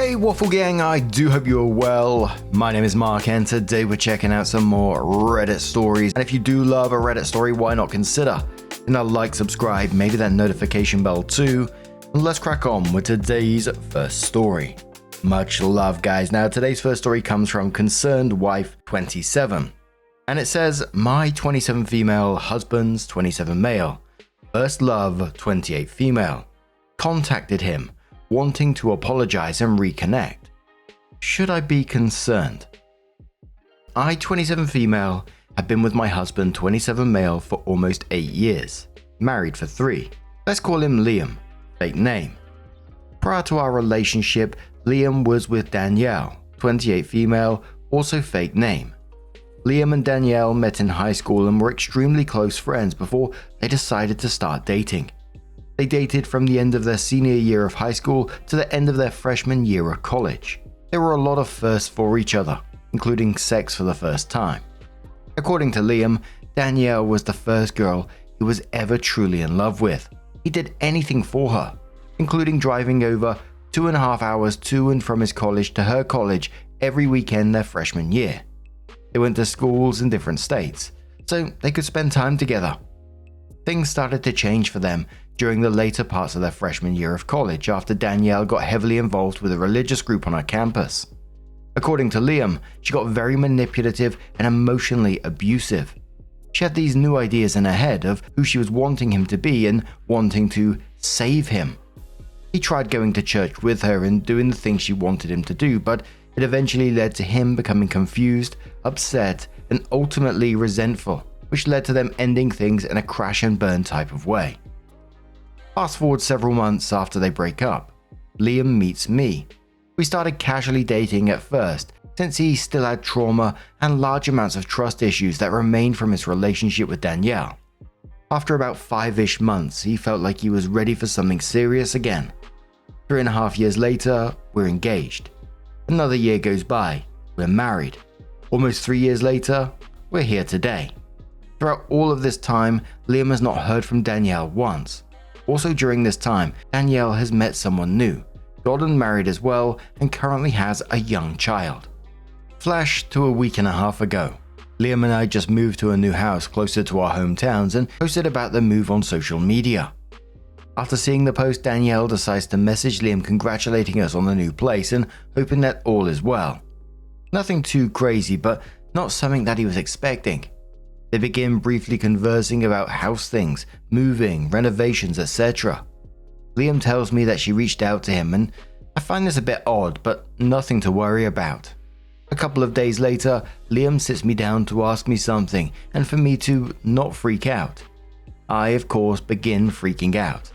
Hey Waffle Gang, I do hope you're well. My name is Mark and today we're checking out some more Reddit stories. And if you do love a Reddit story, why not consider hitting that like, subscribe, maybe that notification bell too. And let's crack on with today's first story. Much love guys. Now today's first story comes from Concerned Wife 27. And it says, my 27 female husband's 27 male. First love 28 female. Contacted him, wanting to apologize and reconnect. Should I be concerned? I, 27 female, have been with my husband, 27 male, for almost 8 years. Married for 3. Let's call him Liam. Fake name. Prior to our relationship, Liam was with Danielle, 28 female, also fake name. Liam and Danielle met in high school and were extremely close friends before they decided to start dating. They dated from the end of their senior year of high school to the end of their freshman year of college. There were a lot of firsts for each other, including sex for the first time. According to Liam, Danielle was the first girl he was ever truly in love with. He did anything for her, including driving over 2.5 hours to and from his college to her college every weekend their freshman year. They went to schools in different states, so they could spend time together. Things started to change for them during the later parts of their freshman year of college after Danielle got heavily involved with a religious group on our campus. According to Liam, she got very manipulative and emotionally abusive. She had these new ideas in her head of who she was wanting him to be and wanting to save him. He tried going to church with her and doing the things she wanted him to do, but it eventually led to him becoming confused, upset, and ultimately resentful, which led to them ending things in a crash and burn type of way. Fast forward several months after they break up, Liam meets me. We started casually dating at first, since he still had trauma and large amounts of trust issues that remained from his relationship with Danielle. After about 5-ish months, he felt like he was ready for something serious again. 3.5 years later, we're engaged. Another year goes by, we're married. Almost 3 years later, we're here today. Throughout all of this time, Liam has not heard from Danielle once. Also during this time, Danielle has met someone new, gotten married as well, and currently has a young child. Flash to a week and a half ago. Liam and I just moved to a new house closer to our hometowns and posted about the move on social media. After seeing the post, Danielle decides to message Liam congratulating us on the new place and hoping that all is well. Nothing too crazy, but not something that he was expecting. They begin briefly conversing about house things, moving, renovations, etc. Liam tells me that she reached out to him, and I find this a bit odd, but nothing to worry about. A couple of days later, Liam sits me down to ask me something and for me to not freak out. I, of course, begin freaking out.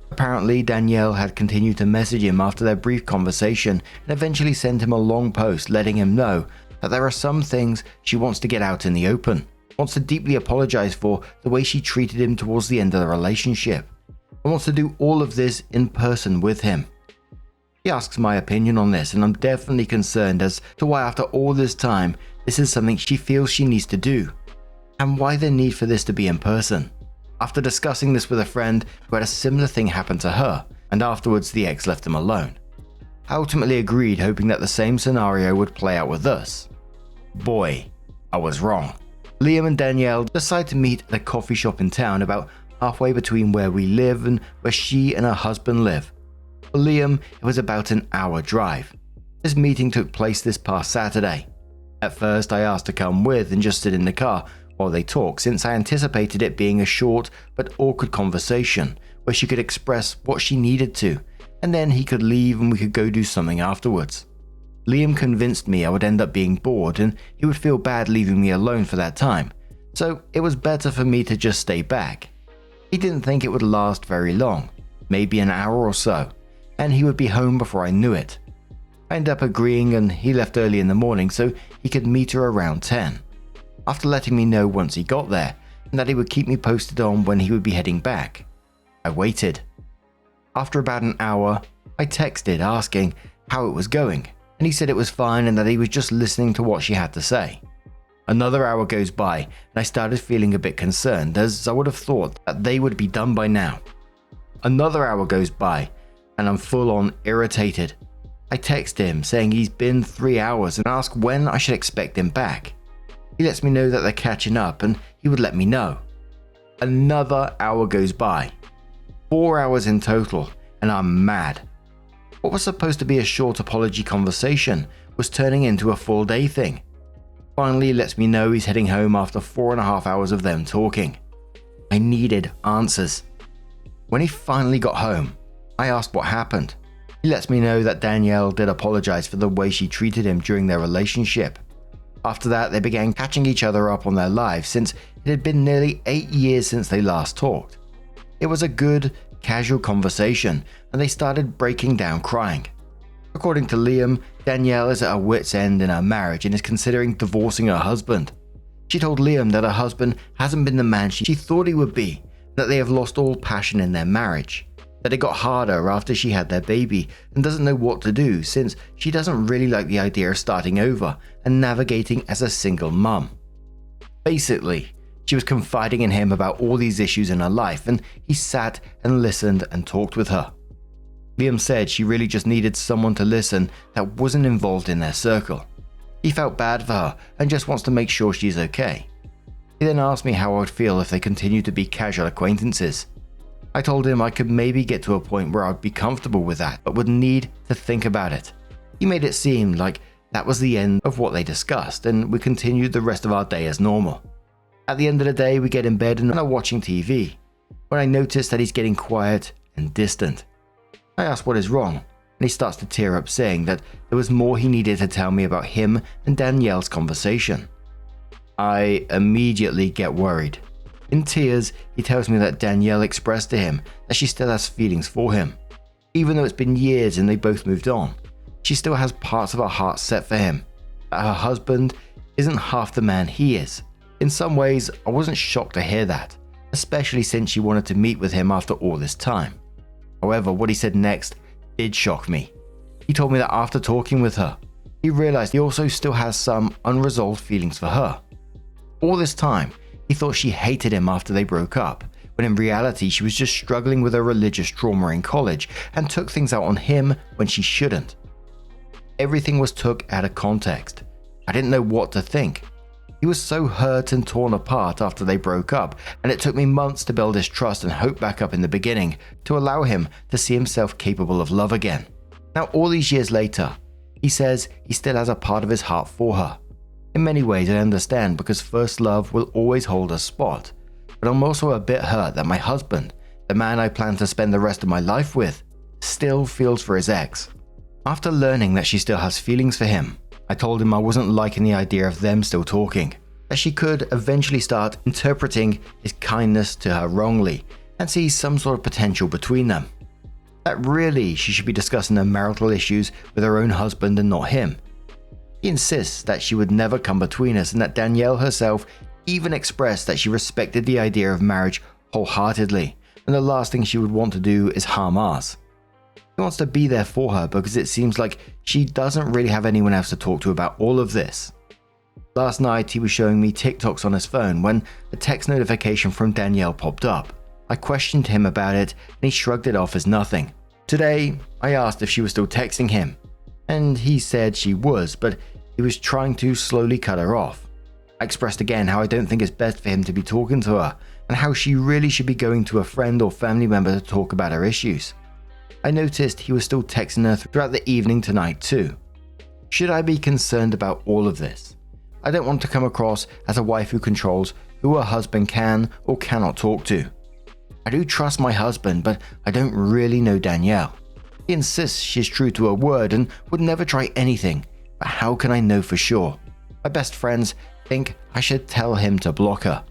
Apparently, Danielle had continued to message him after their brief conversation and eventually sent him a long post letting him know that there are some things she wants to get out in the open, wants to deeply apologize for the way she treated him towards the end of the relationship, and wants to do all of this in person with him. He asks my opinion on this, and I'm definitely concerned as to why after all this time, this is something she feels she needs to do, and why the need for this to be in person. After discussing this with a friend who had a similar thing happen to her, and afterwards the ex left him alone, I ultimately agreed, hoping that the same scenario would play out with us. Boy, I was wrong. Liam and Danielle decide to meet at a coffee shop in town about halfway between where we live and where she and her husband live. For Liam, it was about an hour drive. This meeting took place this past Saturday. At first, I asked to come with and just sit in the car while they talk, since I anticipated it being a short but awkward conversation where she could express what she needed to, and then he could leave and we could go do something afterwards. Liam convinced me I would end up being bored and he would feel bad leaving me alone for that time, so it was better for me to just stay back. He didn't think it would last very long, maybe an hour or so, and he would be home before I knew it. I ended up agreeing and he left early in the morning so he could meet her around 10. After letting me know once he got there and that he would keep me posted on when he would be heading back, I waited. After about an hour, I texted asking how it was going, and he said it was fine and that he was just listening to what she had to say. Another hour goes by and I started feeling a bit concerned, as I would have thought that they would be done by now. Another hour goes by and I'm full on irritated. I text him saying he's been 3 hours and ask when I should expect him back. He lets me know that they're catching up and he would let me know. Another hour goes by. 4 hours in total, and I'm mad. What was supposed to be a short apology conversation was turning into a full day thing. Finally, he lets me know he's heading home after 4.5 hours of them talking. I needed answers. When he finally got home, I asked what happened. He lets me know that Danielle did apologize for the way she treated him during their relationship. After that, they began catching each other up on their lives since it had been nearly 8 years since they last talked. It was a good, casual conversation, and they started breaking down crying. According to Liam, Danielle is at her wit's end in her marriage and is considering divorcing her husband. She told Liam that her husband hasn't been the man she thought he would be, that they have lost all passion in their marriage, that it got harder after she had their baby and doesn't know what to do since she doesn't really like the idea of starting over and navigating as a single mum. Basically, she was confiding in him about all these issues in her life, and he sat and listened and talked with her. Liam said she really just needed someone to listen that wasn't involved in their circle. He felt bad for her and just wants to make sure she's okay. He then asked me how I would feel if they continued to be casual acquaintances. I told him I could maybe get to a point where I'd be comfortable with that, but would need to think about it. He made it seem like that was the end of what they discussed, and we continued the rest of our day as normal. At the end of the day, we get in bed and are watching TV, when I notice that he's getting quiet and distant. I ask what is wrong, and he starts to tear up, saying that there was more he needed to tell me about him and Danielle's conversation. I immediately get worried. In tears, he tells me that Danielle expressed to him that she still has feelings for him. Even though it's been years and they both moved on, she still has parts of her heart set for him, that her husband isn't half the man he is. In some ways, I wasn't shocked to hear that, especially since she wanted to meet with him after all this time. However, what he said next did shock me. He told me that after talking with her, he realized he also still has some unresolved feelings for her. All this time, he thought she hated him after they broke up, when in reality she was just struggling with her religious trauma in college and took things out on him when she shouldn't. Everything was took out of context. I didn't know what to think. He was so hurt and torn apart after they broke up, and it took me months to build his trust and hope back up in the beginning to allow him to see himself capable of love again. Now, all these years later, he says he still has a part of his heart for her. In many ways, I understand because first love will always hold a spot, but I'm also a bit hurt that my husband, the man I plan to spend the rest of my life with, still feels for his ex. After learning that she still has feelings for him, I told him I wasn't liking the idea of them still talking, that she could eventually start interpreting his kindness to her wrongly and see some sort of potential between them. That really she should be discussing her marital issues with her own husband and not him. He insists that she would never come between us and that Danielle herself even expressed that she respected the idea of marriage wholeheartedly and the last thing she would want to do is harm us. He wants to be there for her because it seems like she doesn't really have anyone else to talk to about all of this. Last night he was showing me TikToks on his phone when a text notification from Danielle popped up. I questioned him about it and he shrugged it off as nothing. Today, I asked if she was still texting him, and he said she was, but he was trying to slowly cut her off. I expressed again how I don't think it's best for him to be talking to her and how she really should be going to a friend or family member to talk about her issues. I noticed he was still texting her throughout the evening tonight too. Should I be concerned about all of this? I don't want to come across as a wife who controls who her husband can or cannot talk to. I do trust my husband, but I don't really know Danielle. He insists she's true to her word and would never try anything, but how can I know for sure? My best friends think I should tell him to block her.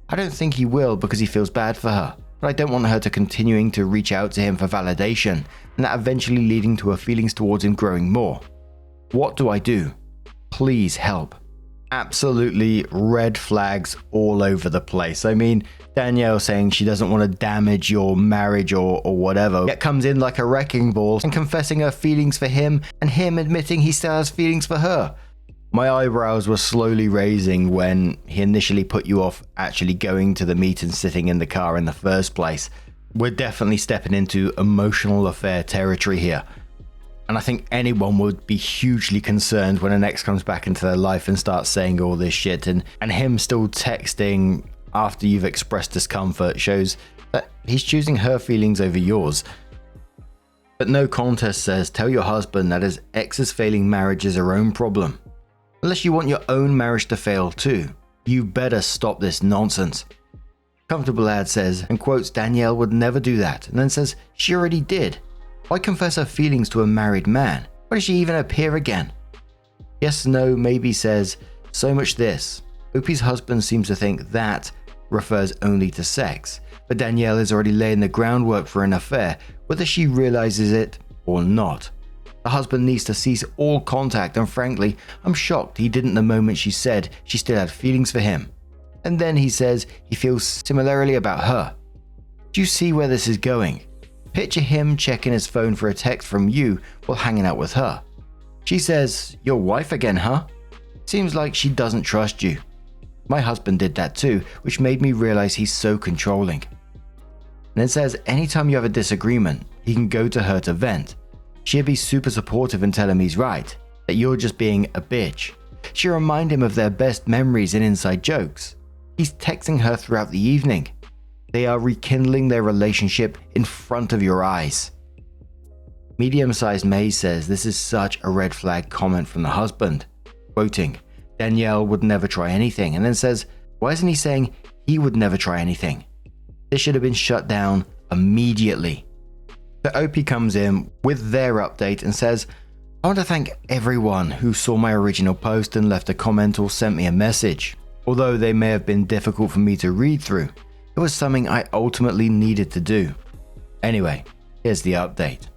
I don't think he will because he feels bad for her, but I don't want her to continuing to reach out to him for validation and that eventually leading to her feelings towards him growing more. What do I do? Please help. Absolutely red flags all over the place. I mean, Danielle saying she doesn't want to damage your marriage or whatever, yet comes in like a wrecking ball and confessing her feelings for him and him admitting he still has feelings for her. My eyebrows were slowly raising when he initially put you off actually going to the meet and sitting in the car in the first place. We're definitely stepping into emotional affair territory here. And I think anyone would be hugely concerned when an ex comes back into their life and starts saying all this shit, and him still texting after you've expressed discomfort shows that he's choosing her feelings over yours. But No Contest says, tell your husband that his ex's failing marriage is her own problem. Unless you want your own marriage to fail too, you better stop this nonsense. Comfortable Lad says, and quotes Danielle would never do that, and then says she already did. Why confess her feelings to a married man? Why does she even appear again? Yes, No, maybe says, so much this. Opie's husband seems to think that refers only to sex, but Danielle is already laying the groundwork for an affair, whether she realizes it or not. The husband needs to cease all contact, and frankly, I'm shocked he didn't the moment she said she still had feelings for him. And then he says he feels similarly about her. Do you see where this is going? Picture him checking his phone for a text from you while hanging out with her. She says, your wife again, huh? Seems like she doesn't trust you. My husband did that too, which made me realize he's so controlling. And it says anytime you have a disagreement, he can go to her to vent. She'd be super supportive and tell him he's right, that you're just being a bitch. She'll remind him of their best memories and inside jokes. He's texting her throughout the evening. They are rekindling their relationship in front of your eyes. Medium-sized May says this is such a red flag comment from the husband. Quoting, Danielle would never try anything, and then says, why isn't he saying he would never try anything? This should have been shut down immediately. The OP comes in with their update and says, I want to thank everyone who saw my original post and left a comment or sent me a message. Although they may have been difficult for me to read through, it was something I ultimately needed to do. Anyway, here's the update.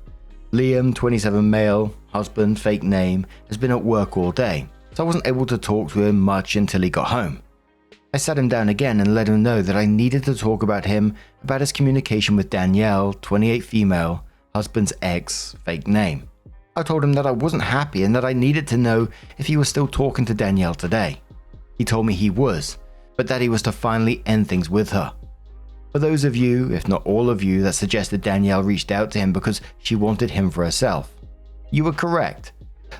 Liam, 27 male, husband, fake name, has been at work all day, so I wasn't able to talk to him much until he got home. I sat him down again and let him know that I needed to talk about his communication with Danielle, 28 female, husband's ex, fake name. I told him that I wasn't happy and that I needed to know if he was still talking to Danielle today. He told me he was, but that he was to finally end things with her. For those of you, if not all of you, that suggested Danielle reached out to him because she wanted him for herself, you were correct.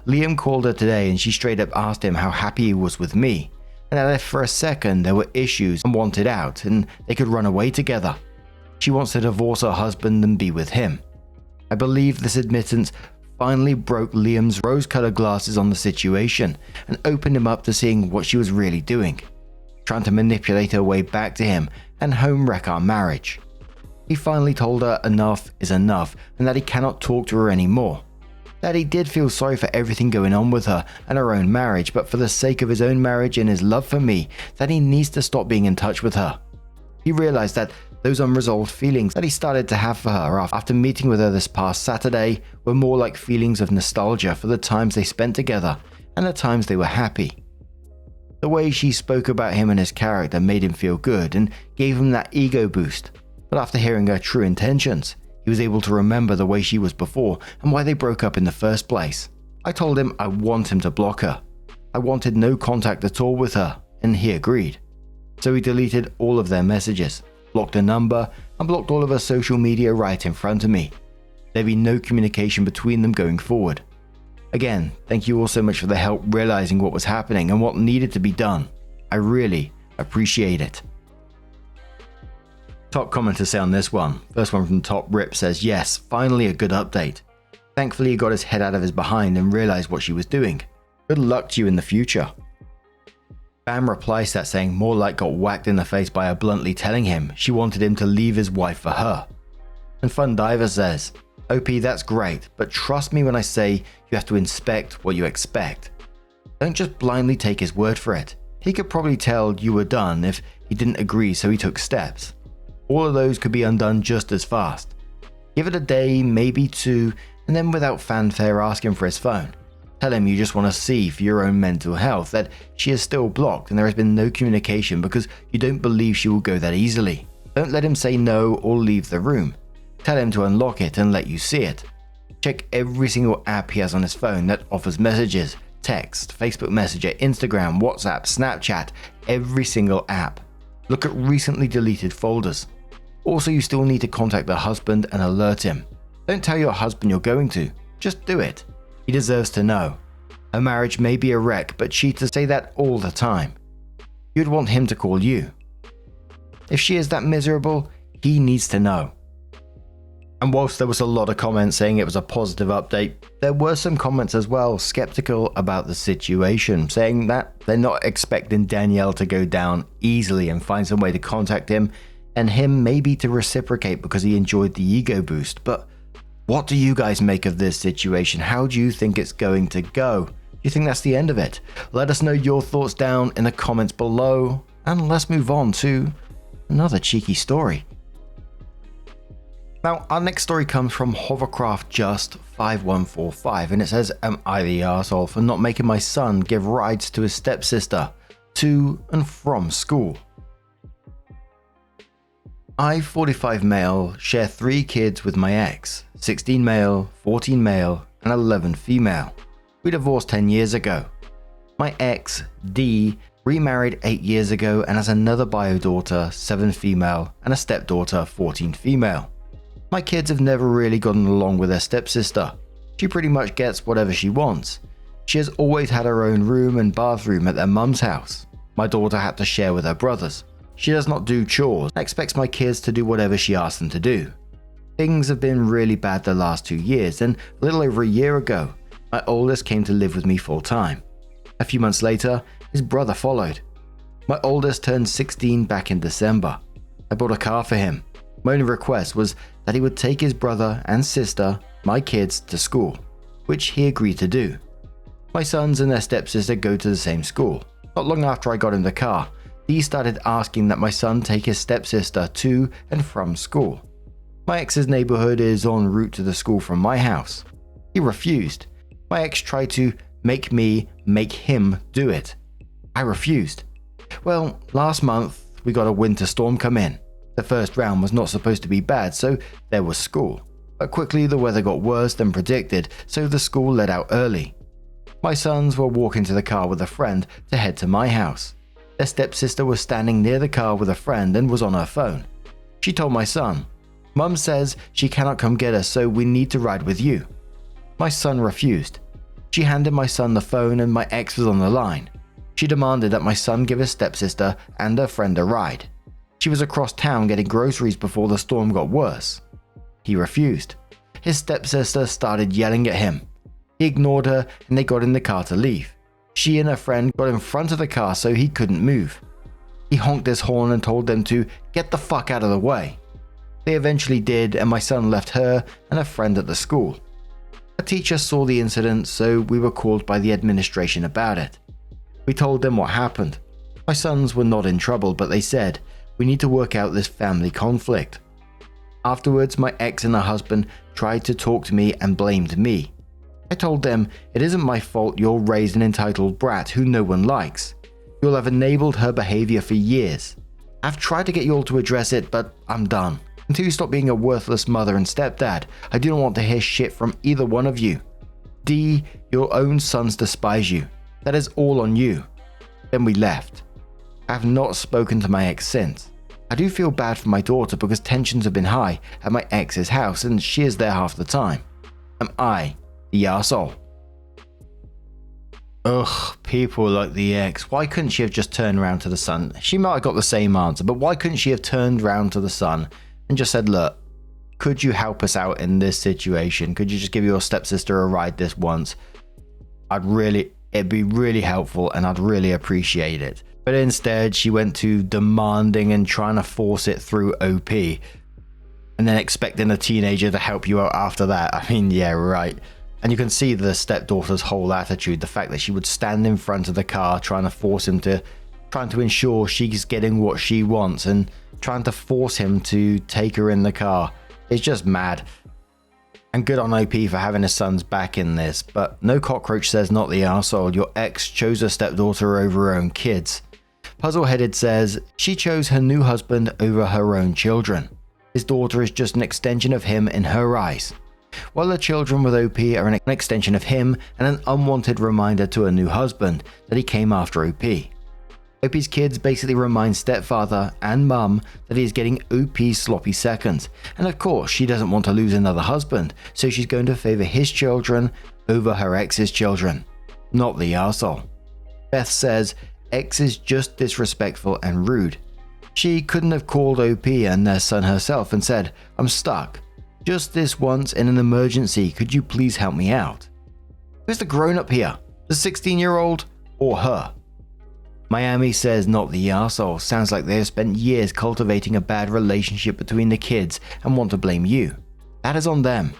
Liam called her today and she straight up asked him how happy he was with me, and that if for a second there were issues and wanted out and they could run away together. She wants to divorce her husband and be with him. I believe this admittance finally broke Liam's rose-colored glasses on the situation and opened him up to seeing what she was really doing, trying to manipulate her way back to him and home wreck our marriage. He finally told her enough is enough and that he cannot talk to her anymore. That he did feel sorry for everything going on with her and her own marriage, but for the sake of his own marriage and his love for me, that he needs to stop being in touch with her. He realized that those unresolved feelings that he started to have for her after meeting with her this past Saturday were more like feelings of nostalgia for the times they spent together and the times they were happy. The way she spoke about him and his character made him feel good and gave him that ego boost, but after hearing her true intentions, he was able to remember the way she was before and why they broke up in the first place. I told him I want him to block her. I wanted no contact at all with her, and he agreed. So he deleted all of their messages, blocked her number, and blocked all of her social media right in front of me. There'd be no communication between them going forward. Again, thank you all so much for the help realizing what was happening and what needed to be done. I really appreciate it. Top comment to say on this one. First one from Top Rip says, yes, finally a good update. Thankfully he got his head out of his behind and realized what she was doing. Good luck to you in the future. Bam replies that saying more like got whacked in the face by her bluntly telling him she wanted him to leave his wife for her. And Fun Diver says, OP, that's great, but trust me when I say you have to inspect what you expect. Don't just blindly take his word for it. He could probably tell you were done if he didn't agree, so he took steps. All of those could be undone just as fast. Give it a day, maybe two, and then without fanfare ask him for his phone. Tell him you just want to see for your own mental health that she is still blocked and there has been no communication because you don't believe she will go that easily. Don't let him say no or leave the room. Tell him to unlock it and let you see it. Check every single app he has on his phone that offers messages, text, Facebook Messenger, Instagram, WhatsApp, Snapchat, every single app. Look at recently deleted folders. Also, you still need to contact the husband and alert him. Don't tell your husband you're going to. Just do it. He deserves to know. Her marriage may be a wreck, but cheaters say that all the time. You'd want him to call you. If she is that miserable, he needs to know. And whilst there was a lot of comments saying it was a positive update, there were some comments as well skeptical about the situation, saying that they're not expecting Danielle to go down easily and find some way to contact him, and him maybe to reciprocate because he enjoyed the ego boost. But what do you guys make of this situation? How do you think it's going to go? Do you think that's the end of it? Let us know your thoughts down in the comments below, and let's move on to another cheeky story. Now, our next story comes from Hovercraft Just 5145, and it says, "Am I the arsehole for not making my son give rides to his stepsister to and from school? I, 45 male, share 3 kids with my ex, 16 male, 14 male, and 11 female. We divorced 10 years ago. My ex, D, remarried 8 years ago and has another bio daughter, 7 female, and a stepdaughter, 14 female. My kids have never really gotten along with their stepsister. She pretty much gets whatever she wants. She has always had her own room and bathroom at their mum's house. My daughter had to share with her brothers. She does not do chores and expects my kids to do whatever she asks them to do. Things have been really bad the last 2 years, and a little over a year ago, my oldest came to live with me full time. A few months later, his brother followed. My oldest turned 16 back in December. I bought a car for him. My only request was that he would take his brother and sister, my kids, to school, which he agreed to do. My sons and their stepsister go to the same school. Not long after I got him the car, he started asking that my son take his stepsister to and from school. My ex's neighborhood is en route to the school from my house. He refused. My ex tried to make him do it. I refused. Well, last month we got a winter storm come in. The first round was not supposed to be bad, so there was school. But quickly the weather got worse than predicted, so the school let out early. My sons were walking to the car with a friend to head to my house. Their stepsister was standing near the car with a friend and was on her phone. She told my son, "Mum says she cannot come get us, so we need to ride with you." My son refused. She handed my son the phone and my ex was on the line. She demanded that my son give his stepsister and her friend a ride. She was across town getting groceries before the storm got worse. He refused. His stepsister started yelling at him. He ignored her and they got in the car to leave. She and her friend got in front of the car so he couldn't move. He honked his horn and told them to get the fuck out of the way. They eventually did, and my son left her and her friend at the school. A teacher saw the incident, so we were called by the administration about it. We told them what happened. My sons were not in trouble, but they said, "We need to work out this family conflict." Afterwards, my ex and her husband tried to talk to me and blamed me. I told them, "It isn't my fault you're raised an entitled brat who no one likes. You'll have enabled her behavior for years. I've tried to get you all to address it, but I'm done. Until you stop being a worthless mother and stepdad, I do not want to hear shit from either one of you. D, your own sons despise you. That is all on you." Then we left. I have not spoken to my ex since. I do feel bad for my daughter because tensions have been high at my ex's house and she is there half the time. Am I the arsehole? Ugh, people like the ex. Why couldn't she have just turned around to the son? She might have got the same answer, but why couldn't she have turned around to the son and just said, "Look, could you help us out in this situation? Could you just give your stepsister a ride this once? It'd be really helpful and I'd really appreciate it." But instead, she went to demanding and trying to force it through OP, and then expecting a teenager to help you out after that. I mean, yeah, right. And you can see the stepdaughter's whole attitude, the fact that she would stand in front of the car trying to ensure she's getting what she wants and trying to force him to take her in the car. It's just mad. And good on OP for having his son's back in this, but no cockroach says not the arsehole. Your ex chose her stepdaughter over her own kids. Puzzleheaded says she chose her new husband over her own children. His daughter is just an extension of him in her eyes, while the children with OP are an extension of him and an unwanted reminder to her new husband that he came after OP. OP's kids basically remind stepfather and mum that he is getting OP's sloppy seconds, and of course she doesn't want to lose another husband, so she's going to favour his children over her ex's children. Not the arsehole. Beth says X is just disrespectful and rude. She couldn't have called OP and their son herself and said, "I'm stuck. Just this once in an emergency, could you please help me out?" Who's the grown-up here? The 16-year-old or her? Miami says not the arsehole. Sounds like they have spent years cultivating a bad relationship between the kids and want to blame you. That is on them.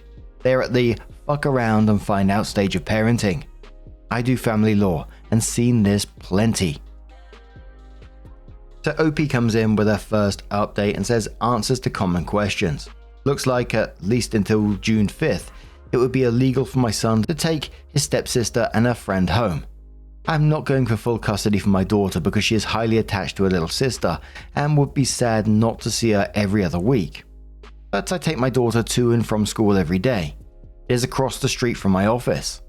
They're at the fuck around and find out stage of parenting. I do family law and seen this plenty. So OP comes in with her first update and says answers to common questions. Looks like at least until June 5th, it would be illegal for my son to take his stepsister and her friend home. I'm not going for full custody for my daughter because she is highly attached to her little sister and would be sad not to see her every other week. But I take my daughter to and from school every day. It is across the street from my office.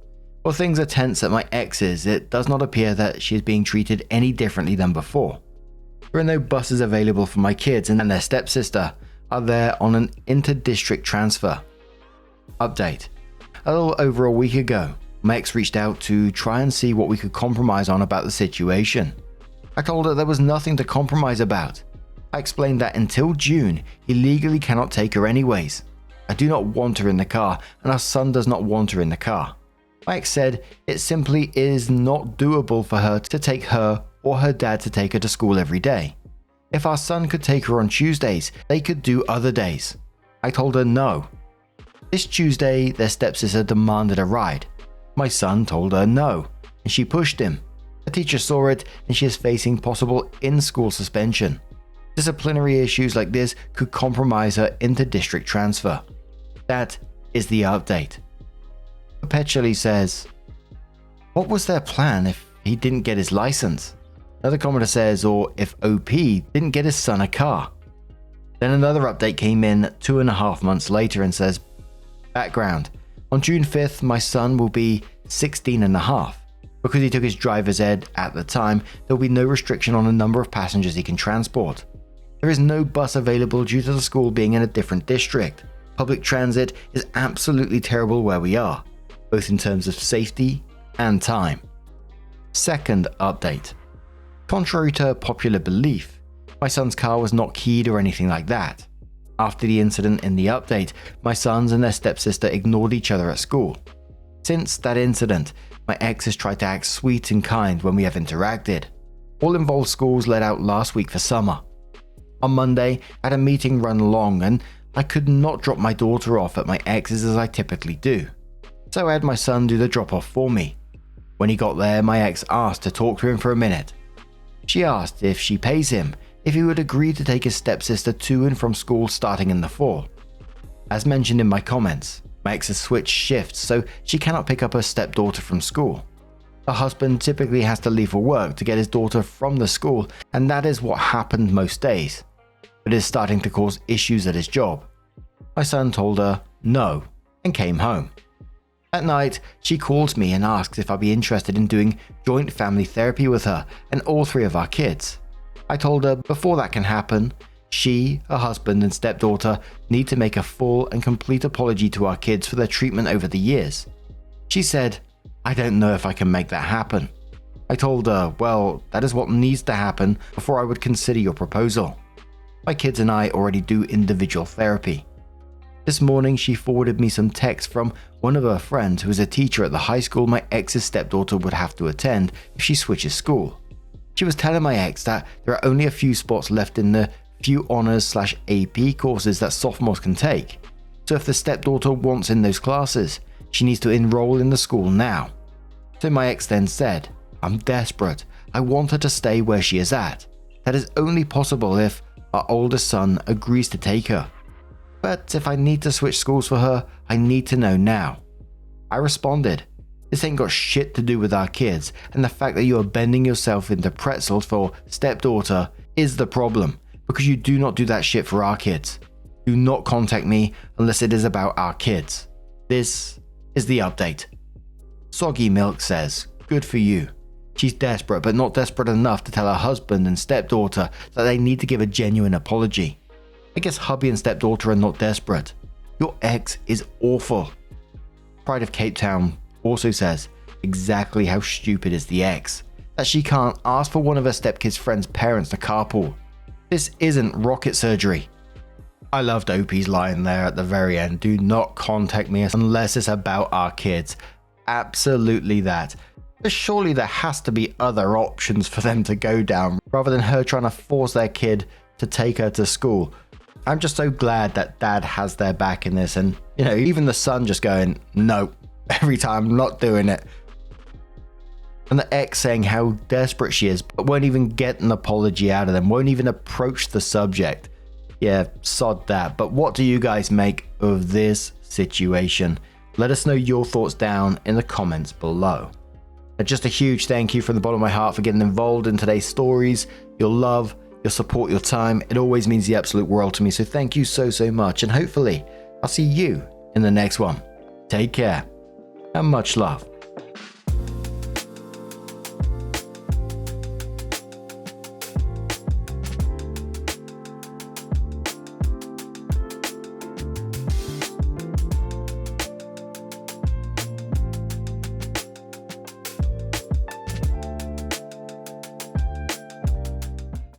While things are tense at my ex's, it does not appear that she is being treated any differently than before. There are no buses available for my kids, and their stepsister are there on an inter-district transfer. Update. A little over a week ago, my ex reached out to try and see what we could compromise on about the situation. I told her there was nothing to compromise about. I explained that until June, he legally cannot take her anyways. I do not want her in the car, and our son does not want her in the car. My ex said it simply is not doable for her to take her or her dad to take her to school every day. If our son could take her on Tuesdays, they could do other days. I told her no. This Tuesday, their stepsister demanded a ride. My son told her no, and she pushed him. A teacher saw it, and she is facing possible in-school suspension. Disciplinary issues like this could compromise her inter-district transfer. That is the update. Perpetually says, what was their plan if he didn't get his license? Another commenter says, or if OP didn't get his son a car. Then another update came in 2.5 months later and says, background. On June 5th, my son will be 16 and a half. Because he took his driver's ed at the time, there will be no restriction on the number of passengers he can transport. There is no bus available due to the school being in a different district. Public transit is absolutely terrible where we are, both in terms of safety and time. Second update. Contrary to popular belief, my son's car was not keyed or anything like that. After the incident in the update, my sons and their stepsister ignored each other at school. Since that incident, my ex has tried to act sweet and kind when we have interacted. All involved schools let out last week for summer. On Monday, I had a meeting run long and I could not drop my daughter off at my ex's as I typically do. So I had my son do the drop-off for me. When he got there, my ex asked to talk to him for a minute. She asked if she pays him, if he would agree to take his stepsister to and from school starting in the fall. As mentioned in my comments, my ex has switched shifts so she cannot pick up her stepdaughter from school. Her husband typically has to leave for work to get his daughter from the school, and that is what happened most days. But it is starting to cause issues at his job. My son told her no and came home. At night, she calls me and asks if I'd be interested in doing joint family therapy with her and all 3 of our kids. I told her before that can happen, she, her husband and stepdaughter need to make a full and complete apology to our kids for their treatment over the years. She said, I don't know if I can make that happen. I told her, well, that is what needs to happen before I would consider your proposal. My kids and I already do individual therapy. This morning, she forwarded me some text from one of her friends who is a teacher at the high school my ex's stepdaughter would have to attend if she switches school. She was telling my ex that there are only a few spots left in the few honors/AP courses that sophomores can take. So if the stepdaughter wants in those classes, she needs to enroll in the school now. So my ex then said, I'm desperate. I want her to stay where she is at. That is only possible if our oldest son agrees to take her. But if I need to switch schools for her, I need to know now. I responded, this ain't got shit to do with our kids, and the fact that you are bending yourself into pretzels for stepdaughter is the problem, because you do not do that shit for our kids. Do not contact me unless it is about our kids. This is the update. Soggy Milk says, good for you. She's desperate, but not desperate enough to tell her husband and stepdaughter that they need to give a genuine apology. I guess hubby and stepdaughter are not desperate. Your ex is awful. Pride of Cape Town also says exactly how stupid is the ex, that she can't ask for one of her stepkid's friend's parents to carpool. This isn't rocket surgery. I loved Opie's line there at the very end. Do not contact me unless it's about our kids. Absolutely that. But surely there has to be other options for them to go down rather than her trying to force their kid to take her to school. I'm just so glad that dad has their back in this, and even the son just going, no, every time, I'm not doing it. And the ex saying how desperate she is, but won't even get an apology out of them, won't even approach the subject. Yeah, sod that. But what do you guys make of this situation? Let us know your thoughts down in the comments below. And just a huge thank you from the bottom of my heart for getting involved in today's stories. Your love, your support, your time, it always means the absolute world to me. So thank you so much. And hopefully I'll see you in the next one. Take care and much love.